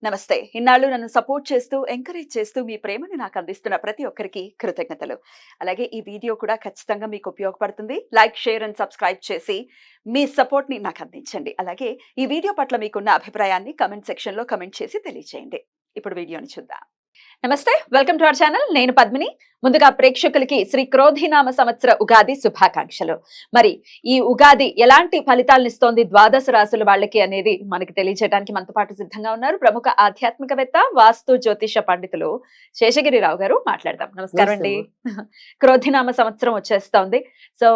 నమస్తే. ఇన్నాళ్ళు నన్ను సపోర్ట్ చేస్తూ, ఎంకరేజ్ చేస్తూ మీ ప్రేమని నాకు అందిస్తున్న ప్రతి ఒక్కరికి కృతజ్ఞతలు. అలాగే ఈ వీడియో కూడా ఖచ్చితంగా మీకు ఉపయోగపడుతుంది. లైక్, షేర్ అండ్ సబ్స్క్రైబ్ చేసి మీ సపోర్ట్‌ని నాకు అందించండి. అలాగే ఈ వీడియో పట్ల మీకున్న అభిప్రాయాన్ని కామెంట్ సెక్షన్‌లో కామెంట్ చేసి తెలియజేయండి. ఇప్పుడు వీడియోని చూద్దాం. నమస్తే, వెల్కమ్ టు అవర్ ఛానల్. నేను పద్మిని. ముందుగా ప్రేక్షకులకి శ్రీ క్రోధినామ సంవత్సర ఉగాది శుభాకాంక్షలు. మరి ఈ ఉగాది ఎలాంటి ఫలితాలను ఇస్తోంది ద్వాదశ రాశుల వాళ్ళకి అనేది మనకి తెలియజేయడానికి మనతో పాటు సిద్ధంగా ఉన్నారు ప్రముఖ ఆధ్యాత్మికవేత్త, వాస్తు జ్యోతిష పండితులు శేషగిరిరావు గారు. మాట్లాడదాం. నమస్కారం అండి. క్రోధినామ సంవత్సరం వచ్చేస్తోంది. సో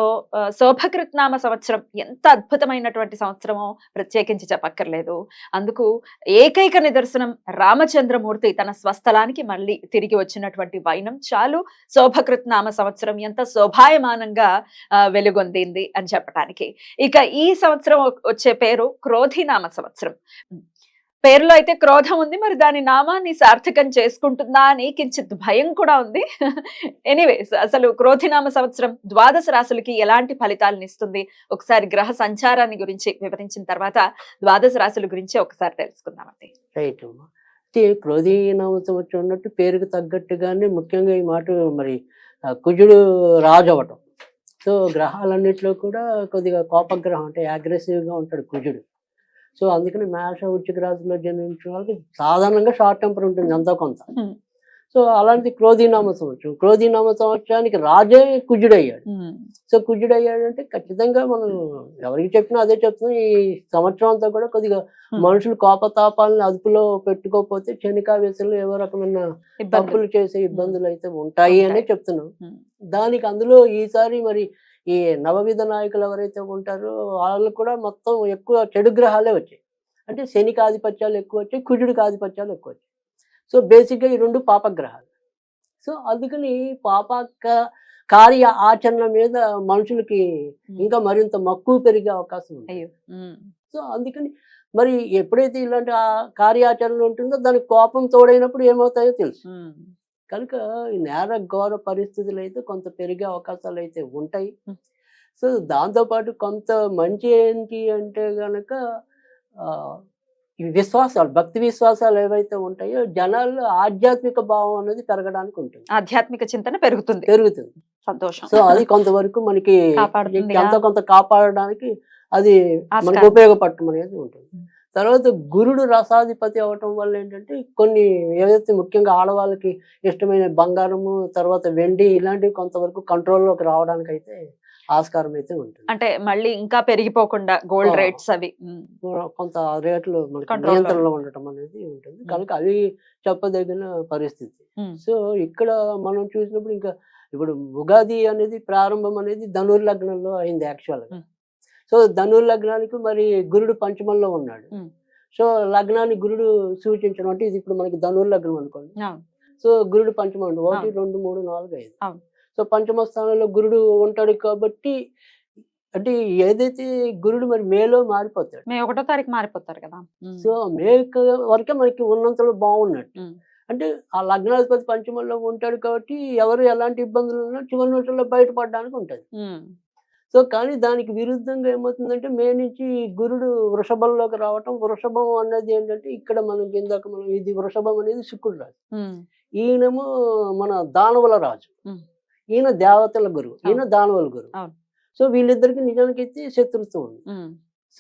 శోభకృత్నామ సంవత్సరం ఎంత అద్భుతమైనటువంటి సంవత్సరమో ప్రత్యేకించి చెప్పక్కర్లేదు. అందుకు ఏకైక నిదర్శనం రామచంద్రమూర్తి తన స్వస్థలానికి మళ్ళీ తిరిగి వచ్చినటువంటి వైనం చాలు శోభకృత్నామ సంవత్సరం ఎంత శోభాయమానంగా వెలుగొందింది అని చెప్పడానికి. ఇక ఈ సంవత్సరం వచ్చే పేరు క్రోధినామ సంవత్సరం. పేరులో అయితే క్రోధం ఉంది, మరి దాని నామాన్ని సార్థకం చేసుకుంటుందా అని కించిత్ భయం కూడా ఉంది. ఎనీవేస్, అసలు క్రోధినామ సంవత్సరం ద్వాదశ రాశులకి ఎలాంటి ఫలితాలను ఇస్తుంది ఒకసారి గ్రహ సంచారాన్ని గురించి వివరించిన తర్వాత ద్వాదశ రాశుల గురించి ఒకసారి తెలుసుకుందామండి. రైట్ అమ్మా. క్రోధీనామ సంవత్సరం ఉన్నట్టు పేరుకు తగ్గట్టుగానే ముఖ్యంగా ఈ మాట మరి కుజుడు రాజు అవటం. సో గ్రహాలన్నింటిలో కూడా కొద్దిగా కోపగ్రహం, అంటే అగ్రెసివ్గా ఉంటాడు కుజుడు. సో అందుకని మేష, వృశ్చిక రాశిలో జన్మించిన వాళ్ళకి సాధారణంగా షార్ట్ టెంపర్ ఉంటుంది ఎంతో కొంత. సో అలాంటి క్రోధీనామ సంవత్సరం, క్రోధీనామ సంవత్సరానికి రాజే కుజుడయ్యాడు. సో కుజుడయ్యాడంటే ఖచ్చితంగా మనం ఎవరికి చెప్పినా అదే చెప్తున్నాం. ఈ సంవత్సరం అంతా కూడా కొద్దిగా మనుషులు కోపతాపాలను అదుపులో పెట్టుకోకపోతే క్షణికావేశంలో ఏవో రకమైన తప్పులు చేసే ఇబ్బందులు అయితే ఉంటాయి అనే చెప్తున్నాం. దానికి అందులో ఈసారి మరి ఈ నవవిధ నాయకులు ఎవరైతే ఉంటారో వాళ్ళు కూడా మొత్తం ఎక్కువ చెడు గ్రహాలే వచ్చాయి. అంటే శనికి ఆధిపత్యాలు ఎక్కువ వచ్చాయి, కుజుడికి ఆధిపత్యాలు ఎక్కువ వచ్చాయి. సో బేసిక్గా ఈ రెండు పాపగ్రహాలు. సో అందుకని కార్య ఆచరణ మీద మనుషులకి ఇంకా మరింత మక్కువ పెరిగే అవకాశం ఉంది. సో అందుకని మరి ఎప్పుడైతే ఇలాంటి కార్యాచరణ ఉంటుందో దానికి కోపం తోడైనప్పుడు ఏమవుతాయో తెలుసు. కనుక ఈ నేర ఘోర పరిస్థితులు అయితే కొంత పెరిగే అవకాశాలు అయితే ఉంటాయి. సో దాంతోపాటు కొంత మంచి ఏంటి అంటే గనక ఈ విశ్వాసాలు, భక్తి విశ్వాసాలు ఏవైతే ఉంటాయో జనాల్లో ఆధ్యాత్మిక భావం అనేది పెరగడానికి ఉంటుంది. ఆధ్యాత్మిక చింతన పెరుగుతుంది. సంతోషం. సో అది కొంతవరకు మనకి ఎంతో కొంత కాపాడడానికి అది మనకు ఉపయోగపడటం అనేది ఉంటుంది. తర్వాత గురుడు రసాధిపతి అవటం వల్ల ఏంటంటే కొన్ని ఏదైతే ముఖ్యంగా ఆడవాళ్ళకి ఇష్టమైన బంగారము, తర్వాత వెండి ఇలాంటివి కొంతవరకు కంట్రోల్లోకి రావడానికి అయితే ఆస్కారం అయితే ఉంటుంది. అంటే మళ్ళీ ఇంకా పెరిగిపోకుండా గోల్డ్ రేట్స్ అవి కొంత రేట్లు మనకి నియంత్రణలో ఉండటం అనేది ఉంటుంది. కనుక అవి చెప్పదగిన పరిస్థితి. సో ఇక్కడ మనం చూసినప్పుడు ఇంకా ఇప్పుడు ఉగాది అనేది ప్రారంభం అనేది ధనుర్ లగ్నంలో అయింది యాక్చువల్గా. సో ధనుర్ లగ్నానికి మరి గురుడు పంచమంలో ఉన్నాడు. సో లగ్నాన్ని గురుడు సూచించడం అంటే ఇది ఇప్పుడు మనకి ధనుర్ లగ్నం అనుకోండి. సో గురుడు పంచమం 1, 2, 3, 4, 5. సో పంచమ స్థానంలో గురుడు ఉంటాడు కాబట్టి అంటే ఏదైతే గురుడు మరి మేలో మారిపోతాడు. మే 1వ తారీఖు మారిపోతారు కదా. సో మే వరకే మనకి ఉన్నంతలో బాగున్నట్టు. అంటే ఆ లగ్నాధిపతి పంచమంలో ఉంటాడు కాబట్టి ఎవరు ఎలాంటి ఇబ్బందులు ఉన్నా చివరి నిమిషంలో బయటపడడానికి ఉంటుంది. సో కానీ దానికి విరుద్ధంగా ఏమవుతుందంటే మే నుంచి గురుడు వృషభంలోకి రావటం. వృషభం అన్నది ఏంటంటే ఇక్కడ మనకి ఇందాక మనం ఇది వృషభం అనేది శుక్రుడు రాజు, ఈయనేమో మన దానవుల రాజు, ఈయన దేవతల గురువు, ఈయన దానవుల గురువు. సో వీళ్ళిద్దరికి నిజానికైతే శత్రుత్వం ఉంది.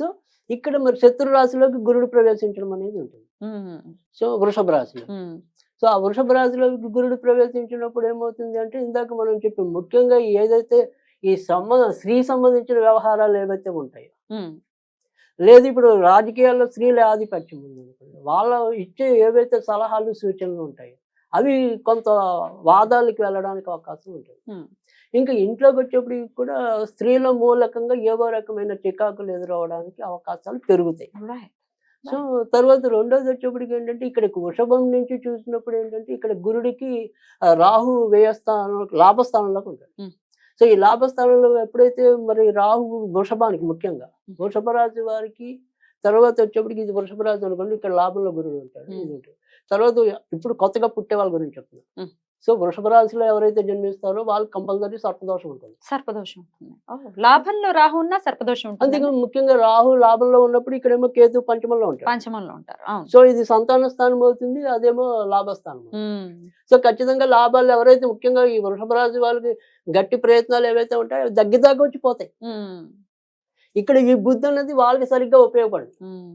సో ఇక్కడ మరి శత్రు రాశిలోకి గురుడు ప్రవేశించడం అనేది ఉంటుంది. సో వృషభ రాశిలో. సో ఆ వృషభ రాశిలోకి గురుడు ప్రవేశించినప్పుడు ఏమవుతుంది అంటే ఇందాక మనం చెప్పాం ముఖ్యంగా ఏదైతే ఈ స్త్రీ సంబంధించిన వ్యవహారాలు ఏవైతే ఉంటాయో, లేదు ఇప్పుడు రాజకీయాల్లో స్త్రీల ఆధిపత్యం ఉంది, వాళ్ళ ఇచ్చే ఏవైతే సలహాలు సూచనలు ఉంటాయో అవి కొంత వాదాలకు వెళ్ళడానికి అవకాశం ఉంటుంది. ఇంకా ఇంట్లోకి వచ్చేప్పుడు కూడా స్త్రీల మూలకంగా ఏవో రకమైన చికాకులు ఎదురవడానికి అవకాశాలు పెరుగుతాయి. సో తర్వాత రెండోది వచ్చేప్పటికి ఏంటంటే ఇక్కడ వృషభం నుంచి చూసినప్పుడు ఏంటంటే ఇక్కడ గురుడికి రాహు వ్యయస్థానం లాభస్థానంలోకి ఉంటాడు. సో ఈ లాభస్థానంలో ఎప్పుడైతే మరి రాహు వృషభానికి ముఖ్యంగా వృషభ రాశి వారికి తర్వాత వచ్చేప్పటికి ఇది వృషభ రాశి అనుకోండి, ఇక్కడ లాభంలో గురుడు ఉంటాడు. ఇది ఉంటుంది. తర్వాత ఇప్పుడు కొత్తగా పుట్టే వాళ్ళ గురించి చెప్తున్నాను. సో వృషభ రాశిలో ఎవరైతే జన్మిస్తారో వాళ్ళు కంపల్సరీ సర్పదోషం ఉంటుంది. సర్పదోషం ఉంటుంది. లాభంలో రాహు ఉన్నా సర్పదోషం ఉంటుంది. అందుకే ముఖ్యంగా రాహు లాభంలో ఉన్నప్పుడు ఇక్కడేమో కేతు పంచమంలో ఉంటారు. పంచమంలో ఉంటారు. అవును. సో ఇది సంతాన స్థానం అవుతుంది, అదేమో లాభస్థానం. ఉమ్. సో ఖచ్చితంగా లాభాలు ఎవరైతే ముఖ్యంగా ఈ వృషభ రాశి వాళ్ళకి గట్టి ప్రయత్నాలు ఏవైతే ఉంటాయో అవి దగ్గర వచ్చి పోతాయి. ఉమ్. ఇక్కడ ఈ బుద్ధి అనేది వాళ్ళకి సరిగ్గా ఉపయోగపడదు. ఉమ్.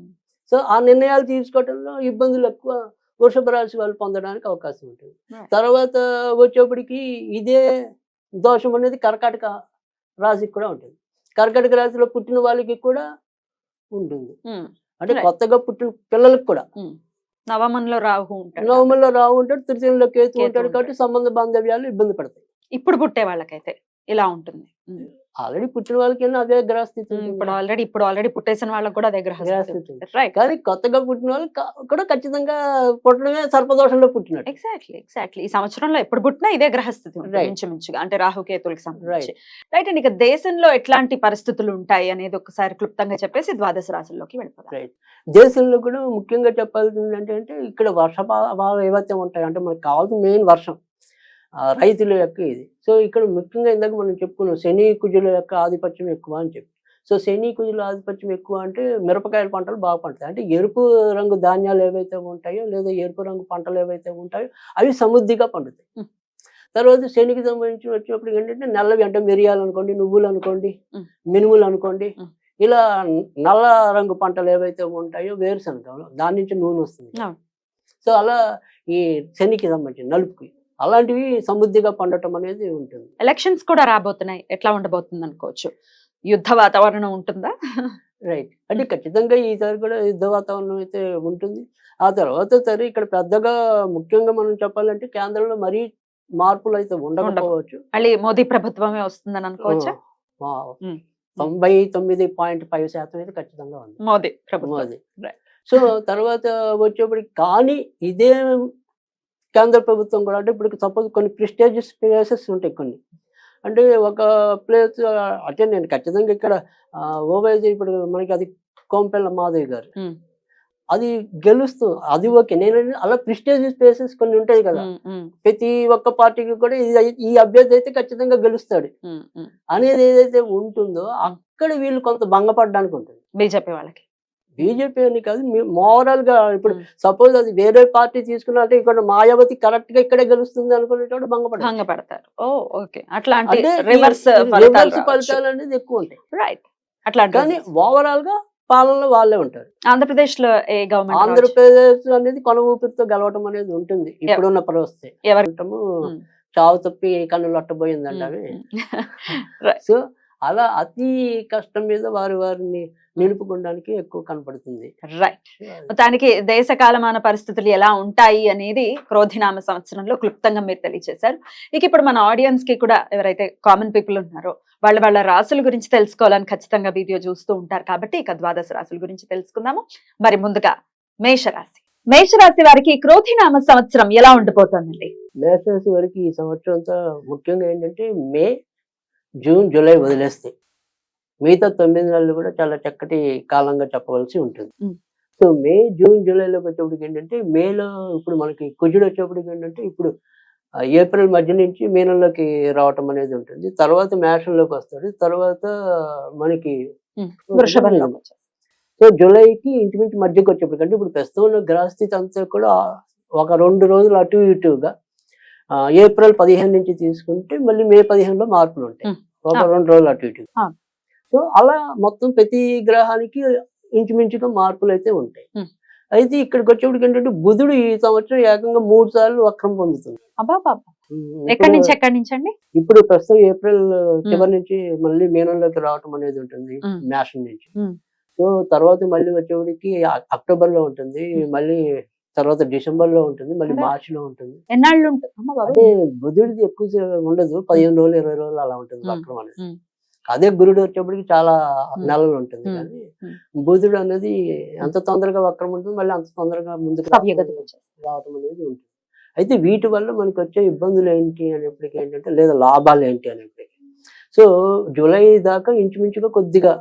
సో ఆ నిర్ణయాలు తీసుకోవడంలో ఇబ్బందులు ఎక్కువ వృషభ రాశి వాళ్ళు పొందడానికి అవకాశం ఉంటుంది. Right. తర్వాత వచ్చేప్పటికి ఇదే దోషం అనేది కర్కాటక రాశికి కూడా ఉంటుంది. కర్కాటక రాశిలో పుట్టిన వాళ్ళకి కూడా ఉంటుంది. ఉమ్. అంటే Right. కొత్తగా పుట్టిన పిల్లలకు కూడా ఉమ్. నవమంలో రాహు ఉంటాడు. నవమంలో రావు ఉంటాడు, తృతీయంలో కేతు కేతు ఉంటాడు, కాబట్టి సంబంధ బాంధవ్యాలు ఇబ్బంది పడతాయి. ఇప్పుడు పుట్టే వాళ్ళకైతే ఇలా ఉంటుంది. ఆల్రెడీ పుట్టిన వాళ్ళకి అదే గ్రహస్థితి ఉంటుంది. ఇప్పుడు ఆల్రెడీ పుట్టేసిన వాళ్ళకి కూడా అదే గ్రహస్థితి గ్రహస్థితి ఉంటుంది. రైట్. కానీ కొత్తగా పుట్టిన వాళ్ళు కూడా ఖచ్చితంగా పుట్టడమే సర్పదోషంలో పుట్టినట్టు. ఎగ్జాక్ట్లీ ఈ సంవత్సరంలో ఎప్పుడు పుట్టినా ఇదే గ్రహస్థితి ఉంటుంది Right. ఇంచుమించుగా, అంటే రాహుకేతులకు సంబంధించి. రైట్ అండి. ఇక దేశంలో ఎట్లాంటి పరిస్థితులు ఉంటాయి అనేది ఒకసారి క్లుప్తంగా చెప్పేసి ద్వాదశ రాశుల్లోకి వెళ్ళిపోదాం. రైట్. దేశంలో కూడా ముఖ్యంగా చెప్పాల్సింది అంటే ఇక్కడ వర్షపాతాలు ఏవైతే ఉంటాయి అంటే మనకు కావాల్సిన మెయిన్ వర్షం, రైతుల యొక్క ఇది. సో ఇక్కడ ముఖ్యంగా ఇందాక మనం చెప్పుకున్నాం శని కుజుల యొక్క ఆధిపత్యం ఎక్కువ అని చెప్పి. సో శని కుజుల ఆధిపత్యం ఎక్కువ అంటే మిరపకాయల పంటలు బాగా పండుతాయి. అంటే ఎరుపు రంగు ధాన్యాలు ఏవైతే ఉంటాయో లేదా ఎరుపు రంగు పంటలు ఏవైతే ఉంటాయో అవి సమృద్ధిగా పండుతాయి. తర్వాత శనికి సంబంధించి వచ్చినప్పుడు ఏంటంటే నల్లవి అంటే మిరియాలు అనుకోండి, నువ్వులు అనుకోండి, మినుములు అనుకోండి, ఇలా నల్ల రంగు పంటలు ఏవైతే ఉంటాయో వేరుశనగ దాని నుంచి నూనె వస్తుంది. సో అలా ఈ శనికి సంబంధించి నలుపుకి అలాంటివి సమృద్ధిగా పండటం అనేది ఉంటుంది. ఎలక్షన్స్ కూడా రాబోతున్నాయి, ఎట్లా ఉండబోతుంది అనుకోవచ్చు? యుద్ధ వాతావరణం ఉంటుందా? రైట్. అంటే ఖచ్చితంగా ఈసారి కూడా యుద్ధ వాతావరణం అయితే ఉంటుంది. ఆ తర్వాత సరే ఇక్కడ పెద్దగా ముఖ్యంగా మనం చెప్పాలంటే కేంద్రంలో మరీ మార్పులు అయితే ఉండకపోవచ్చు. మళ్ళీ మోదీ ప్రభుత్వమే వస్తుందని అనుకోవచ్చా? 99.5% అయితే ఖచ్చితంగా ఉంది మోదీ ప్రభుత్వం. మోదీ. సో తర్వాత వచ్చేప్పటికి కానీ ఇదే కేంద్ర ప్రభుత్వం కూడా అంటే ఇప్పుడు సపోజ్ కొన్ని ప్రెస్టీజియస్ ప్లేసెస్ ఉంటాయి కొన్ని. అంటే ఒక ప్లేస్ అంటే నేను ఖచ్చితంగా ఇక్కడ ఓవైసీ ఇప్పుడు మనకి అది కోంపెల్ల మాధవి గారు అది గెలుస్తూ అది ఓకే. నేను అలా ప్రెస్టీజియస్ ప్లేసెస్ కొన్ని ఉంటాయి కదా, ప్రతి ఒక్క పార్టీకి కూడా ఈ అభ్యర్థి అయితే ఖచ్చితంగా గెలుస్తాడు అనేది ఏదైతే ఉంటుందో అక్కడ వీళ్ళు కొంత భంగపడడానికి ఉంటుంది బీజేపీ వాళ్ళకి. బీజేపీ అని కాదు, మోరల్ గా ఇప్పుడు సపోజ్ అది వేరే పార్టీ తీసుకున్నా అంటే ఇక్కడ మాయావతి కరెక్ట్ గా ఇక్కడే గెలుస్తుంది అనుకునేటప్పుడు భంగపడతారు. అట్లాంటి అంటే రివర్స్ ఫలితాలు అనేది ఎక్కువ ఉంటాయి. రైట్. అట్లా కానీ ఓవరాల్ గా పాలనలో వాళ్ళే ఉంటారు. ఆంధ్రప్రదేశ్ లో ఏ గవర్నమెంట్? ఆంధ్రప్రదేశ్ అనేది కొన ఊపిరితో గెలవటం అనేది ఉంటుంది ఇప్పుడున్న పరిస్థితి. ఎవరంటాము చావు తప్పి కన్నులు అట్టబోయిందంటే. సో అలా అతి కష్టం మీద వారిని నిలుపుకోవడానికి ఎక్కువ కనపడుతుంది. రైట్. మొత్తానికి దేశ కాలమాన పరిస్థితులు ఎలా ఉంటాయి అనేది క్రోధినామ సంవత్సరంలో క్లుప్తంగా మీరు తెలియజేశారు. ఇక ఇప్పుడు మన ఆడియన్స్ కి కూడా ఎవరైతే కామన్ పీపుల్ ఉన్నారో వాళ్ళ రాశుల గురించి తెలుసుకోవాలని ఖచ్చితంగా వీడియో చూస్తూ ఉంటారు కాబట్టి ఇక ద్వాదశ రాశుల గురించి తెలుసుకుందాము. మరి ముందుగా మేషరాశి. మేషరాశి వారికి క్రోధినామ సంవత్సరం ఎలా ఉండిపోతుందండి? మేషరాశి వారికి ఈ సంవత్సరం అంతా ముఖ్యంగా ఏంటంటే మే, జూన్, జూలై వదిలేస్తే మిగతా 9 నెలలు కూడా చాలా చక్కటి కాలంగా చెప్పవలసి ఉంటుంది. సో మే, జూన్, జూలైలోకి వచ్చేప్పటికి ఏంటంటే మేలో ఇప్పుడు మనకి కుజుడు వచ్చేప్పటికి ఏంటంటే ఇప్పుడు ఏప్రిల్ మధ్య నుంచి మీనంలోకి రావటం అనేది ఉంటుంది. తర్వాత మేషంలోకి వస్తాడు, తర్వాత మనకి సో జూలైకి ఇంచుమించు మధ్యకి వచ్చేప్పటికి అంటే ఇప్పుడు ప్రస్తుతం ఉన్న గ్రహస్థితి అంతా కూడా ఒక 2 రోజులు అటు ఇటుగా ఏప్రిల్ 15 నుంచి తీసుకుంటే మళ్ళీ మే 15లో మార్పులు ఉంటాయి, ఒక 2 రోజులు అటు ఇటుగా. సో అలా మొత్తం ప్రతి గ్రహానికి ఇంచుమించుగా మార్పులు అయితే ఉంటాయి. అయితే ఇక్కడికి వచ్చేప్పటికి ఏంటంటే బుధుడు ఈ సంవత్సరం ఏకంగా 3 సార్లు వక్రం పొందుతుంది. ఎక్కడి నుంచి అండి? ఇప్పుడు ప్రస్తుతం ఏప్రిల్ చివరి నుంచి మళ్ళీ మీనంలోకి రావటం అనేది ఉంటుంది మేషం నుంచి. సో తర్వాత మళ్ళీ వచ్చేప్పటికి అక్టోబర్ లో ఉంటుంది, మళ్ళీ తర్వాత డిసెంబర్ లో ఉంటుంది, మళ్ళీ మార్చి లో ఉంటుంది. ఎన్నాళ్ళు అంటే బుధుడిది ఎక్కువ ఉండదు, 15 రోజులు 20 రోజులు అలా ఉంటుంది వక్రం అనేది. అదే గురుడు వచ్చేప్పటికి చాలా నెలలు ఉంటుంది. కానీ బుధుడు అనేది ఎంత తొందరగా వక్రం ఉంటుంది, మళ్ళీ అంత తొందరగా ముందుకు రావటం అనేది ఉంటుంది. అయితే వీటి వల్ల మనకు వచ్చే ఇబ్బందులు ఏంటి అనేప్పటికీ ఏంటంటే లేదా లాభాలు ఏంటి అనేప్పటికీ సో జూలై దాకా ఇంచుమించుగా కొద్దిగా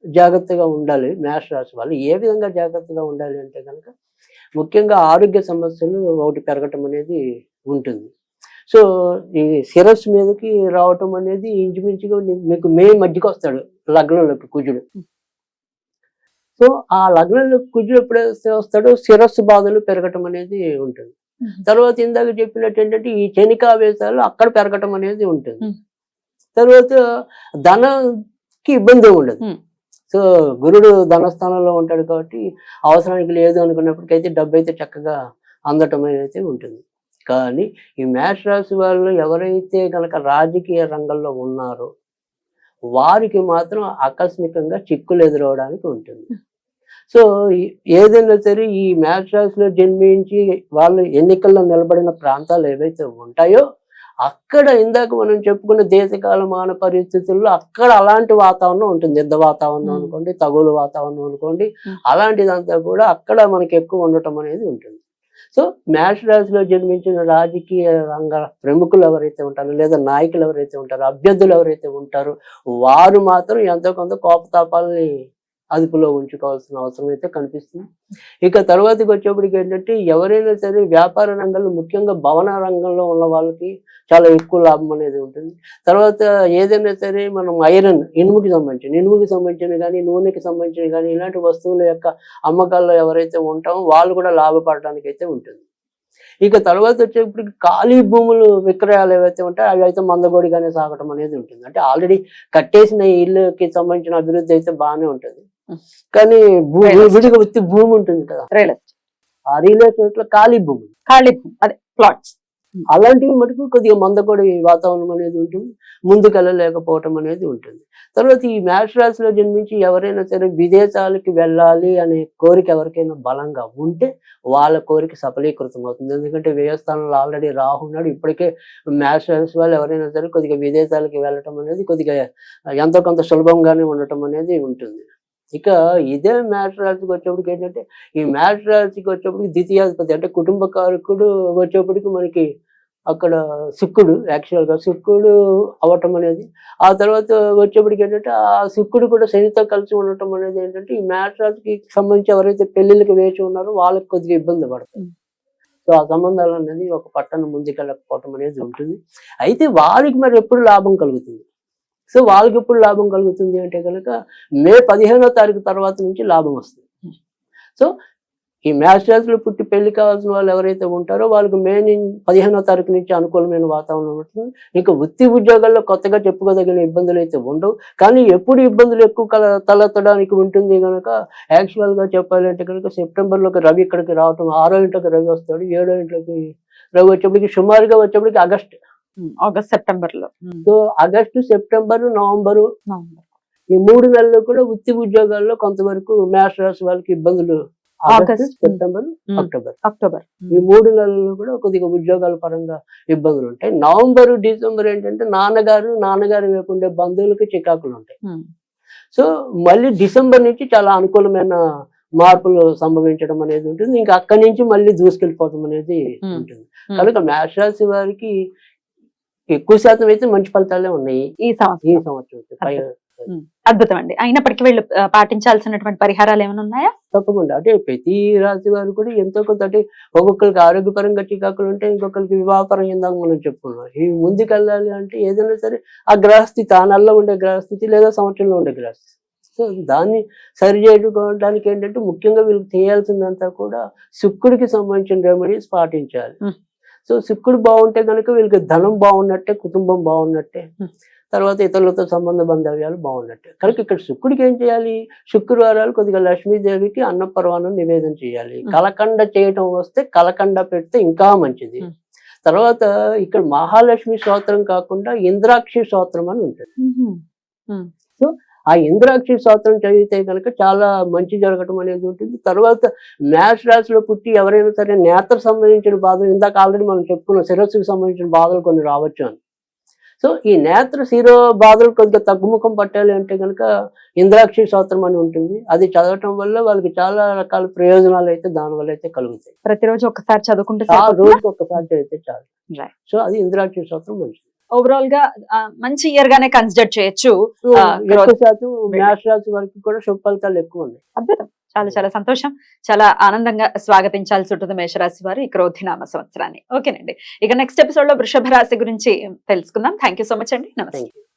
జాగ్రత్తగా ఉండాలి. మేష రాశి వాళ్ళు ఏ విధంగా జాగ్రత్తగా ఉండాలి అంటే కనుక ముఖ్యంగా ఆరోగ్య సమస్యలు ఒకటి పెరగటం అనేది ఉంటుంది. సో ఈ శిరస్సు మీదకి రావటం అనేది ఇంచుమించుగా మీకు మే మధ్యకి వస్తాడు లగ్నంలోకి కుజుడు. సో ఆ లగ్నంలో కుజుడు ఎప్పుడైతే వస్తాడో శిరస్సు బాధలు పెరగటం అనేది ఉంటుంది. తర్వాత ఇందాక చెప్పినట్టు ఏంటంటే ఈ క్షణికావేశాలు అక్కడ పెరగటం అనేది ఉంటుంది. తర్వాత ధనకి ఇబ్బంది ఉండదు. సో గురుడు ధనస్థానంలో ఉంటాడు కాబట్టి అవసరానికి లేదు అనుకున్నప్పటికైతే డబ్బు అయితే చక్కగా అందటం అనేది ఉంటుంది. కానీ ఈ మేష రాశి వాళ్ళు ఎవరైతే కనుక రాజకీయ రంగంలో ఉన్నారో వారికి మాత్రం ఆకస్మికంగా చిక్కులు ఎదురవడానికి ఉంటుంది. సో ఏదైనా సరే ఈ మేష రాశిలో జన్మించి వాళ్ళు ఎన్నికల్లో నిలబడిన ప్రాంతాలు ఏవైతే ఉంటాయో అక్కడ ఇందాక మనం చెప్పుకున్న దేశకాలమాన పరిస్థితుల్లో అక్కడ అలాంటి వాతావరణం ఉంటుంది. యుద్ధ వాతావరణం అనుకోండి, తగులు వాతావరణం అనుకోండి, అలాంటిదంతా కూడా అక్కడ మనకి ఎక్కువ ఉండటం అనేది ఉంటుంది. సో మేష రాశిలో జన్మించిన రాజకీయ రంగ ప్రముఖులు ఎవరైతే ఉంటారో లేదా నాయకులు ఎవరైతే ఉంటారో అభ్యర్థులు ఎవరైతే ఉంటారో వారు మాత్రం ఎంతో కొంత కోపతాపాలని అదుపులో ఉంచుకోవాల్సిన అవసరం అయితే కనిపిస్తుంది. ఇక తర్వాతకి వచ్చేప్పటికి ఏంటంటే ఎవరైనా సరే వ్యాపార రంగంలో ముఖ్యంగా భవన రంగంలో ఉన్న వాళ్ళకి చాలా ఎక్కువ లాభం అనేది ఉంటుంది. తర్వాత ఏదైనా సరే మనం ఐరన్ ఇనుముకి సంబంధించిన కానీ నూనెకి సంబంధించిన కానీ ఇలాంటి వస్తువుల యొక్క అమ్మకాల్లో ఎవరైతే ఉంటామో వాళ్ళు కూడా లాభపడడానికి అయితే ఉంటుంది. ఇక తర్వాత వచ్చేప్పటికి ఖాళీ భూములు విక్రయాలు ఏవైతే ఉంటాయో అవి అయితే మందగోడిగానే సాగటం అనేది ఉంటుంది. అంటే ఆల్రెడీ కట్టేసిన ఇళ్ళకి సంబంధించిన అభివృద్ధి అయితే బాగానే ఉంటుంది. కానీ విడిగా వచ్చి భూమి ఉంటుంది కదా, ఆ రియల్ ఎస్టేట్ లో ఖాళీ భూమి అదే ప్లాట్స్ అలాంటివి మటుకు కొద్దిగా మందకొడి వాతావరణం అనేది ఉంటుంది, ముందుకెళ్ళలేకపోవటం అనేది ఉంటుంది. తర్వాత ఈ మేష రాశిలో జన్మించి ఎవరైనా సరే విదేశాలకి వెళ్ళాలి అనే కోరిక ఎవరికైనా బలంగా ఉంటే వాళ్ళ కోరిక సఫలీకృతం అవుతుంది. ఎందుకంటే వ్యయస్థానంలో ఆల్రెడీ రాహు ఉన్నాడు. ఇప్పటికే మేష రాశి వాళ్ళు ఎవరైనా సరే కొద్దిగా విదేశాలకి వెళ్ళటం అనేది కొద్దిగా ఎంతో కొంత సులభంగానే ఉండటం అనేది ఉంటుంది. ఇక ఇదే మేష రాశికి వచ్చేప్పటికి ఏంటంటే ఈ మేష రాశికి వచ్చేప్పటికి ద్వితీయాధిపతి అంటే కుటుంబ కారకుడు వచ్చేప్పటికి మనకి అక్కడ శుక్రుడు, యాక్చువల్గా శుక్రుడు అవటం అనేది, ఆ తర్వాత వచ్చేప్పటికి ఏంటంటే ఆ శుక్రుడు కూడా శనితో కలిసి ఉండటం అనేది ఏంటంటే ఈ మేష రాశికి సంబంధించి ఎవరైతే పెళ్లిళ్ళకి వేచి ఉన్నారో వాళ్ళకి కొద్దిగా ఇబ్బంది పడుతుంది. సో ఆ సంబంధాలు అనేది ఒక పట్టణం ముందుకెళ్ళకపోవటం అనేది ఉంటుంది. అయితే వారికి మరి ఎప్పుడు లాభం కలుగుతుంది? సో వాళ్ళకి ఎప్పుడు లాభం కలుగుతుంది అంటే కనుక మే 15వ తారీఖు తర్వాత నుంచి లాభం వస్తుంది. సో ఈ మేష రాశిలో పుట్టి పెళ్లి కావాల్సిన వాళ్ళు ఎవరైతే ఉంటారో వాళ్ళకి మే 15వ తారీఖు నుంచి అనుకూలమైన వాతావరణం ఉంటుంది. ఇంకా వృత్తి ఉద్యోగాల్లో కొత్తగా చెప్పుకోదగిన ఇబ్బందులు అయితే ఉండవు. కానీ ఎప్పుడు ఇబ్బందులు ఎక్కువ తలెత్తడానికి ఉంటుంది కనుక యాక్చువల్గా చెప్పాలంటే కనుక సెప్టెంబర్లోకి రవి ఇక్కడికి రావటం, 6వ ఇంట్లోకి రవి వస్తాడు, 7వ ఇంట్లోకి రవి వచ్చేప్పటికి సుమారుగా వచ్చేప్పటికి ఆగస్ట్ సెప్టెంబర్ లో. సో ఆగస్టు, సెప్టెంబరు, నవంబరు ఈ 3 నెలలు కూడా వృత్తి ఉద్యోగాల్లో కొంతవరకు మేష రాశి వాళ్ళకి ఇబ్బందులు. ఆగస్టు, సెప్టెంబర్, అక్టోబర్ ఈ 3 నెలల్లో కూడా కొద్దిగా ఉద్యోగాల పరంగా ఇబ్బందులు ఉంటాయి. నవంబరు, డిసెంబర్ ఏంటంటే నాన్నగారి వైపు ఉండే బంధువులకి చికాకులు ఉంటాయి. సో మళ్ళీ డిసెంబర్ నుంచి చాలా అనుకూలమైన మార్పులు సంభవించడం అనేది ఉంటుంది. ఇంకా అక్కడి నుంచి మళ్ళీ దూసుకెళ్ళిపోవడం అనేది ఉంటుంది. కనుక మేష రాశి వారికి ఎక్కువ శాతం అయితే మంచి ఫలితాలే ఉన్నాయి ఈ సంవత్సరం. అద్భుతం అండి. అయినప్పటికీ వీళ్ళు పాటించాల్సినటువంటి పరిహారాలు ఏమైనా ఉన్నాయా? తప్పకుండా. అంటే ప్రతి రాశి వారు కూడా ఎంతో కొంత అంటే ఒక్కొక్కరికి ఆరోగ్యపరంగా చికాకులు ఉంటాయి, ఇంకొకరికి వివాహపరంగా ఇందాక మనం చెప్పుకున్నాం. ఈ ముందుకెళ్ళాలి అంటే ఏదైనా సరే ఆ గ్రహస్థితి, ఆ నెలలో ఉండే గ్రహస్థితి లేదా సంవత్సరంలో ఉండే గ్రహస్థితి, సో దాన్ని సరి చేసుకోవడానికి ఏంటంటే ముఖ్యంగా వీళ్ళకి చేయాల్సిందంతా కూడా శుక్రుడికి సంబంధించిన రెమెడీస్ పాటించాలి. సో శుక్రుడు బాగుంటే కనుక వీళ్ళకి ధనం బాగున్నట్టే, కుటుంబం బాగున్నట్టే, తర్వాత ఇతరులతో సంబంధ బాంధవ్యాలు బాగున్నట్టే. కనుక ఇక్కడ శుక్రుడికి ఏం చేయాలి? శుక్రవారాలు కొద్దిగా లక్ష్మీదేవికి అన్నపర్వాణం నివేదన చేయాలి. కలకండ చేయటం వస్తే కలకండ పెడితే ఇంకా మంచిది. తర్వాత ఇక్కడ మహాలక్ష్మి స్తోత్రం కాకుండా ఇంద్రాక్షి స్తోత్రం అని ఉంటుంది. సో ఆ ఇంద్రాక్షి స్తోత్రం చదివితే కనుక చాలా మంచి జరగటం అనేది ఉంటుంది. తర్వాత మేష రాశిలో పుట్టి ఎవరైనా సరే నేత్ర సంబంధించిన బాధలు, ఇందాక ఆల్రెడీ మనం చెప్పుకున్నాం శిరస్సుకు సంబంధించిన బాధలు కొన్ని రావచ్చు అని. సో ఈ నేత్ర శిరో బాధలు కొద్దిగా తగ్గుముఖం పట్టాలి అంటే కనుక ఇంద్రాక్షి స్తోత్రం అని ఉంటుంది. అది చదవటం వల్ల వాళ్ళకి చాలా రకాల ప్రయోజనాలు అయితే దానివల్ల అయితే కలుగుతాయి. ప్రతిరోజు ఒకసారి చదువుకుంటే రోజుకి ఒక్కసారి చదివితే చాలు. సో అది ఇంద్రాక్షి స్తోత్రం మంచిది. ఓవరాల్ గా మంచి ఇయర్ గానే కన్సిడర్ చేయొచ్చు. ఎక్కువ శాతం మేష రాశి వారికి కూడా శుభ ఫలితాలు ఎక్కువ ఉన్నాయి. అద్భుతం. చాలా చాలా సంతోషం. చాలా ఆనందంగా స్వాగతించాల్సి ఉంటుంది మేషరాశి వారు ఈ క్రోధినామ సంవత్సరాన్ని. ఓకేనండి. ఇక నెక్స్ట్ ఎపిసోడ్ లో వృషభ రాశి గురించి తెలుసుకుందాం. థ్యాంక్ యూ సో మచ్ అండి. నమస్తే. Thank you.